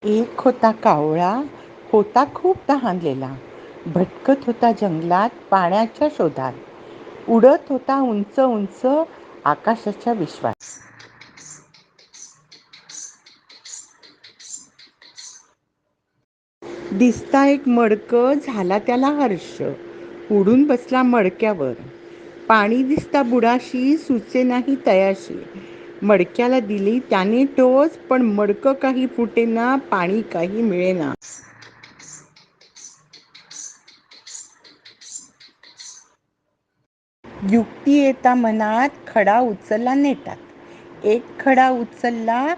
एक होता कावळा, होता खूप तहानलेला. भटकत होता जंगलात पाण्याच्या शोधात. उडत होता उंच उंच आकाशाच्या विश्वात. दिसता एक मडकं, झाला त्याला हर्ष. उडून बसला मडक्यावर. पाणी दिसता बुडाशी, सुचे नाही तयाशी. मडक्याला दिली त्याने टोच, पण मडकं काही फुटेना, पाणी काही मिळेना. युक्ती येता मनात, खडा उचलला नेटात. एक खडा उचलला,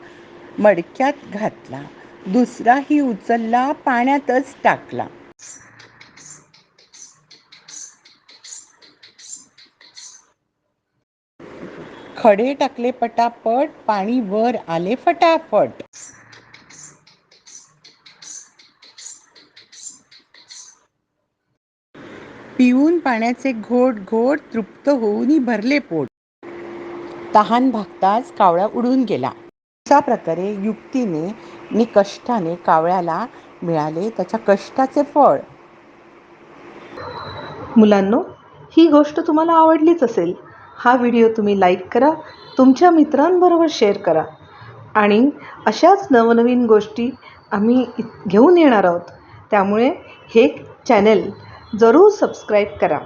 मडक्यात घातला. दुसराही उचलला, पाण्यातच टाकला. खडे टाकले पटापट, पाणी वर आले फटाफट. पिऊन पाण्याचे घोट घोट, तृप्त होऊन भरले पोट. तहान भागताच कावळा उडून गेला. अशा प्रकारे युक्तीने आणि कष्टाने कावळ्याला मिळाले त्याच्या कष्टाचे फळ. मुलांनो, ही गोष्ट तुम्हाला आवडलीच असेल. हा व्हिडिओ तुम्ही लाईक करा, तुमच्या मित्रांबरोबर शेअर करा आणि अशाच नवनवीन गोष्टी आम्ही घेऊन येणार आहोत. त्यामुळे हे चॅनल जरूर सबस्क्राईब करा.